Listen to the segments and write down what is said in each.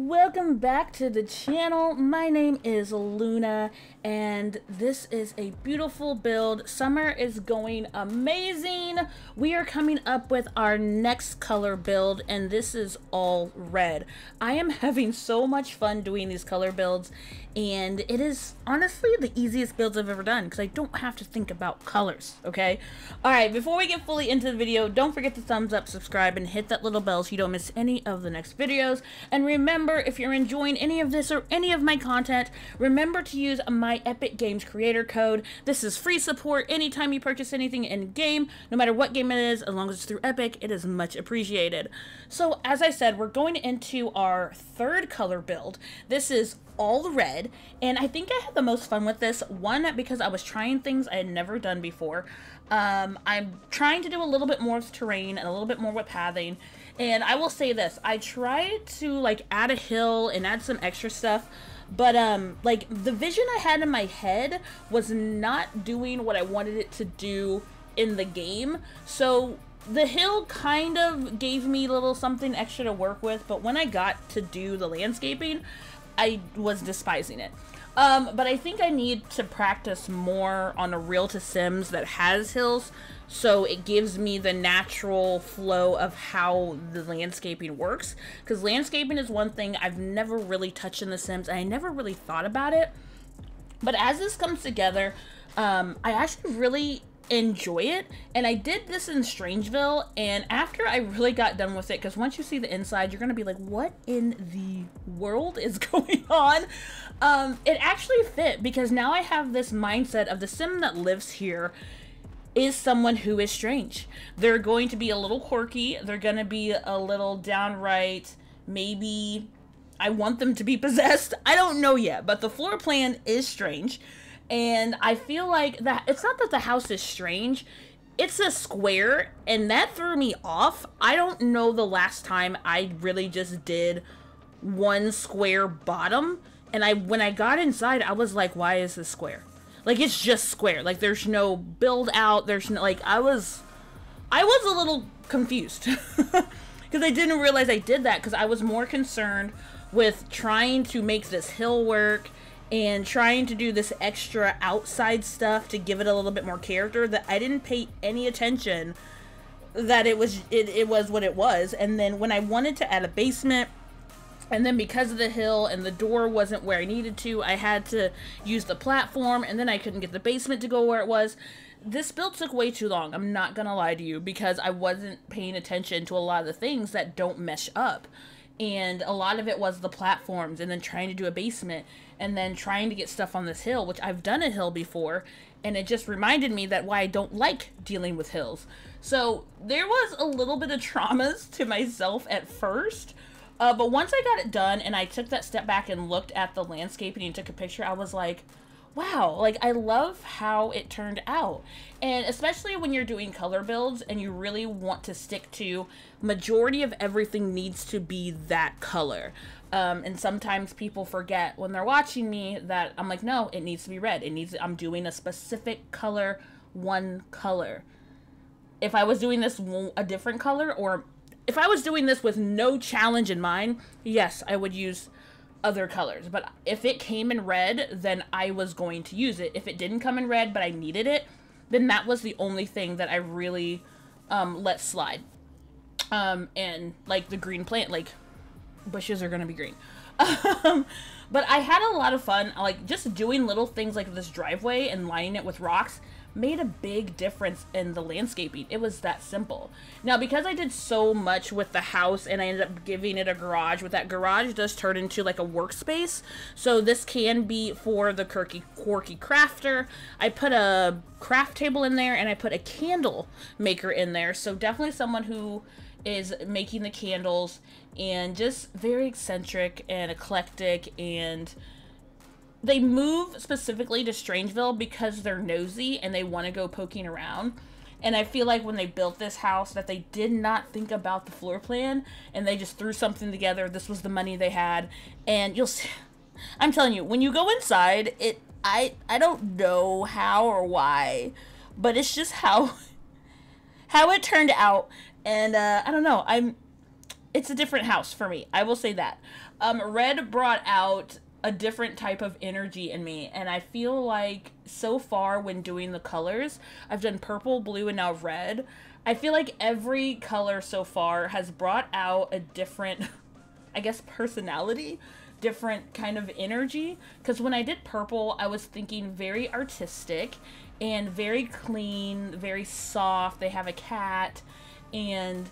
welcome back to the channel. My name is Luna and this is a beautiful build. Summer is going amazing. We are coming up with our next color build and this is all red. I am having so much fun doing these color builds and it is honestly the easiest builds I've ever done because I don't have to think about colors, okay? Alright, before we get fully into the video, don't forget to thumbs up, subscribe, and hit that little bell so you don't miss any of the next videos. And remember, if you're enjoying any of this or any of my content, remember to use my Epic Games creator code. This is free support anytime you purchase anything in game, no matter what game it is, as long as it's through Epic, it is much appreciated. So as I said, we're going into our third color build. This is all red, and I think I had the most fun with this one because I was trying things I had never done before. I'm trying to do a little bit more with terrain and a little bit more with pathing, and I will say this, I tried to like add a hill and add some extra stuff, but like the vision I had in my head was not doing what I wanted it to do in the game. So the hill kind of gave me a little something extra to work with, but when I got to do the landscaping, I was despising it. But I think I need to practice more on a reel to Sims that has hills, so it gives me the natural flow of how the landscaping works. Because landscaping is one thing I've never really touched in the Sims, and I never really thought about it. But as this comes together, I actually really enjoy it, and I did this in Strangeville, and after I really got done with it, because once you see the inside you're gonna be like, what in the world is going on? It actually fit, because now I have this mindset of the sim that lives here is someone who is strange. They're going to be a little quirky, they're gonna be a little downright, maybe I want them to be possessed, I don't know yet, but the floor plan is strange. And I feel like that it's not that the house is strange, it's a square, and that threw me off. I don't know the last time I really just did one square bottom, and when I got inside, I was like, why is this square? Like, it's just square. Like, there's no build out, there's no, like, I was a little confused. Because I didn't realize I did that, because I was more concerned with trying to make this hill work, and trying to do this extra outside stuff to give it a little bit more character, that I didn't pay any attention that it was what it was. And then when I wanted to add a basement, and then because of the hill and the door wasn't where I needed to, I had to use the platform, and then I couldn't get the basement to go where it was. This build took way too long, I'm not gonna lie to you, because I wasn't paying attention to a lot of the things that don't mesh up. And a lot of it was the platforms, and then trying to do a basement, and then trying to get stuff on this hill, which I've done a hill before, and it just reminded me that why I don't like dealing with hills. So there was a little bit of traumas to myself at first, but once I got it done and I took that step back and looked at the landscaping and took a picture, I was like, wow, like I love how it turned out. And especially when you're doing color builds and you really want to stick to majority of everything needs to be that color. And sometimes people forget when they're watching me that I'm like, no, it needs to be red. I'm doing a specific color, one color. If I was doing this a different color, or if I was doing this with no challenge in mind, yes, I would use other colors. But if it came in red, then I was going to use it. If it didn't come in red but I needed it, then that was the only thing that I really let slide. And like the green plant, like bushes are gonna be green. But I had a lot of fun, like just doing little things like this driveway and lining it with rocks made a big difference in the landscaping. It was that simple. Now, because I did so much with the house and I ended up giving it a garage, what that garage does turn into like a workspace. So this can be for the quirky crafter. I put a craft table in there and I put a candle maker in there. So definitely someone who is making the candles, and just very eccentric and eclectic, and they move specifically to Strangeville because they're nosy and they want to go poking around. And I feel like when they built this house that they did not think about the floor plan and they just threw something together. This was the money they had, and you'll see, I'm telling you, when you go inside, I don't know how or why, but it's just how it turned out. And I don't know, it's a different house for me, I will say that. Red brought out a different type of energy in me, and I feel like so far when doing the colors, I've done purple, blue, and now red. I feel like every color so far has brought out a different, I guess, personality, different kind of energy. Because when I did purple, I was thinking very artistic and very clean, very soft. They have a cat, and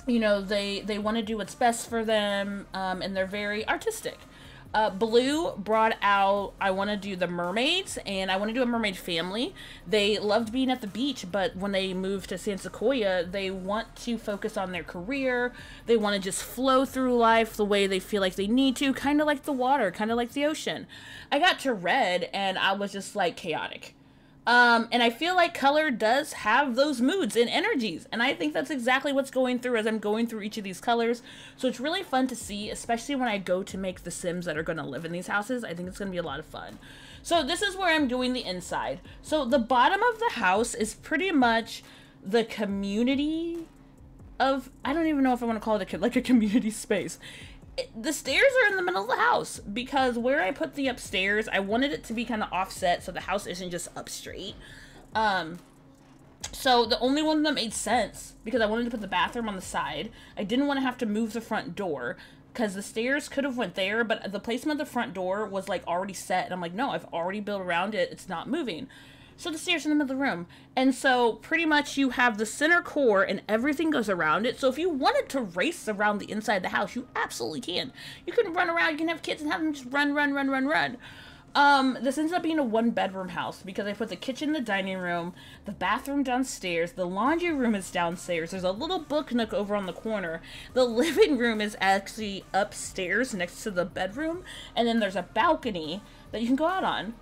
you know, they want to do what's best for them, and they're very artistic. Blue brought out, I want to do the mermaids, and I want to do a mermaid family. They loved being at the beach, but when they moved to San Sequoia, they want to focus on their career. They want to just flow through life the way they feel like they need to, kind of like the water, kind of like the ocean. I got to red, and I was just like chaotic. And I feel like color does have those moods and energies, and I think that's exactly what's going through as I'm going through each of these colors. So it's really fun to see, especially when I go to make the Sims that are going to live in these houses. I think it's going to be a lot of fun. So this is where I'm doing the inside. So the bottom of the house is pretty much the community of, I don't even know if I want to call it like a community space. The stairs are in the middle of the house because where I put the upstairs, I wanted it to be kind of offset so the house isn't just up straight. So the only one that made sense, because I wanted to put the bathroom on the side, I didn't want to have to move the front door because the stairs could have went there, but the placement of the front door was like already set, and I'm like, no, I've already built around it, it's not moving. So the stairs in the middle of the room. And so pretty much you have the center core and everything goes around it. So if you wanted to race around the inside of the house, you absolutely can. You can run around, you can have kids and have them just run. This ends up being a 1-bedroom house because I put the kitchen, the dining room, the bathroom downstairs, the laundry room is downstairs, there's a little book nook over on the corner, the living room is actually upstairs next to the bedroom, and then there's a balcony that you can go out on.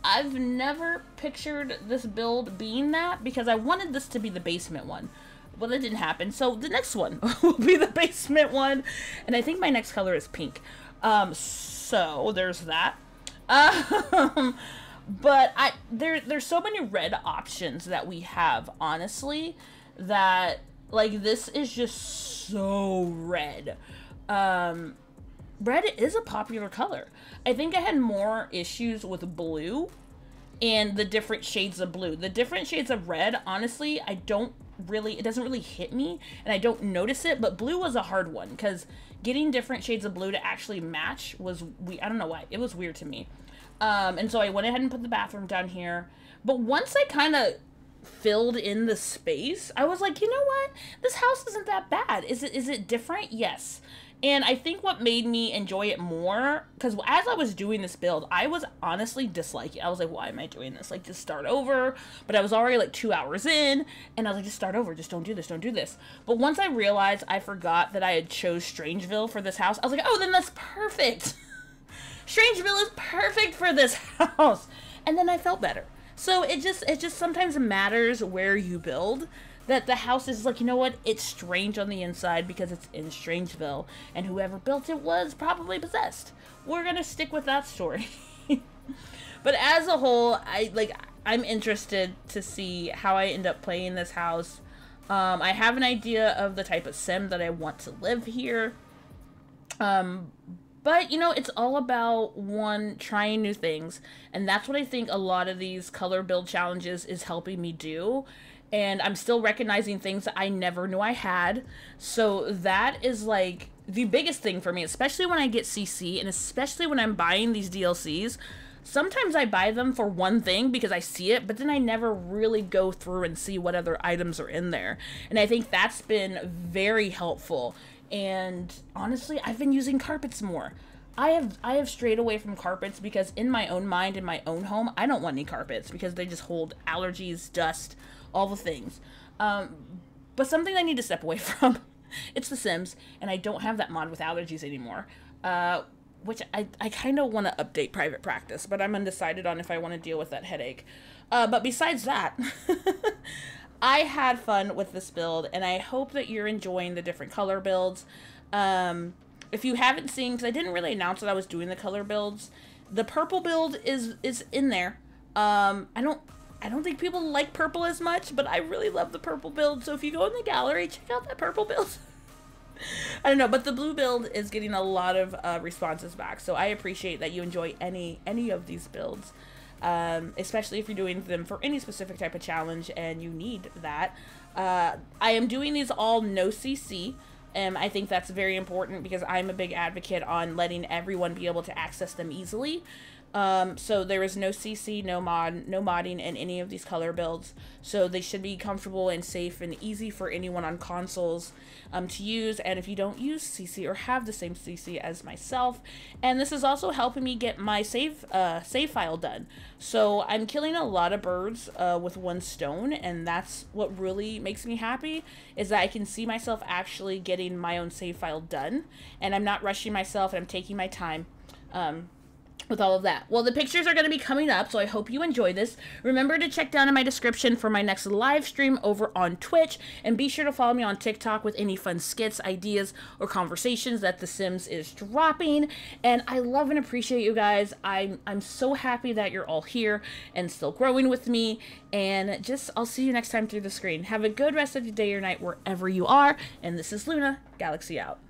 I've never pictured this build being that because I wanted this to be the basement one. Well, that didn't happen. So the next one will be the basement one. And I think my next color is pink. So there's that. But there's so many red options that we have, honestly, that like this is just so red. Red is a popular color. I think I had more issues with blue and the different shades of blue. The different shades of red, honestly, it doesn't really hit me and I don't notice it, but blue was a hard one because getting different shades of blue to actually match was, I don't know why, it was weird to me. And so I went ahead and put the bathroom down here. But once I kind of filled in the space, I was like, you know what? This house isn't that bad. Is it different? Yes. And I think what made me enjoy it more, because as I was doing this build, I was honestly disliking it. I was like, why am I doing this? Like, just start over. But I was already like 2 hours in, and I was like, just start over. Just don't do this. Don't do this. But once I realized I forgot that I had chose Strangeville for this house, I was like, oh, then that's perfect. Strangeville is perfect for this house. And then I felt better. So it just sometimes matters where you build. That the house is like, you know what, it's strange on the inside because it's in Strangeville, and whoever built it was probably possessed. We're gonna stick with that story. But as a whole, I'm interested to see how I end up playing this house. I have an idea of the type of sim that I want to live here. But, you know, it's all about, one, trying new things, and that's what I think a lot of these color build challenges is helping me do. And I'm still recognizing things that I never knew I had. So that is like the biggest thing for me, especially when I get CC and especially when I'm buying these DLCs. Sometimes I buy them for one thing because I see it, but then I never really go through and see what other items are in there. And I think that's been very helpful. And honestly, I've been using carpets more. I have strayed away from carpets because in my own mind, in my own home, I don't want any carpets because they just hold allergies, dust, all the things. But something I need to step away from, it's The Sims, and I don't have that mod with allergies anymore, which I kind of want to update private practice, but I'm undecided on if I want to deal with that headache. But besides that, I had fun with this build, and I hope that you're enjoying the different color builds. If you haven't seen, because I didn't really announce that I was doing the color builds, the purple build is in there. I don't think people like purple as much, but I really love the purple build. So if you go in the gallery, check out that purple build. I don't know, but the blue build is getting a lot of responses back, so I appreciate that you enjoy any of these builds, especially if you're doing them for any specific type of challenge and you need that. I am doing these all no CC. I think that's very important because I'm a big advocate on letting everyone be able to access them easily. So there is no CC, no modding in any of these color builds. So they should be comfortable and safe and easy for anyone on consoles to use. And if you don't use CC or have the same CC as myself, and this is also helping me get my save file done. So I'm killing a lot of birds with one stone, and that's what really makes me happy, is that I can see myself actually getting my own save file done, and I'm not rushing myself, and I'm taking my time. With all of that. Well, the pictures are going to be coming up, so I hope you enjoy this. Remember to check down in my description for my next live stream over on Twitch, and be sure to follow me on TikTok with any fun skits, ideas, or conversations that The Sims is dropping. And I love and appreciate you guys. I'm so happy that you're all here and still growing with me, and just I'll see you next time through the screen. Have a good rest of your day or night wherever you are, and this is Luna, Galaxy out.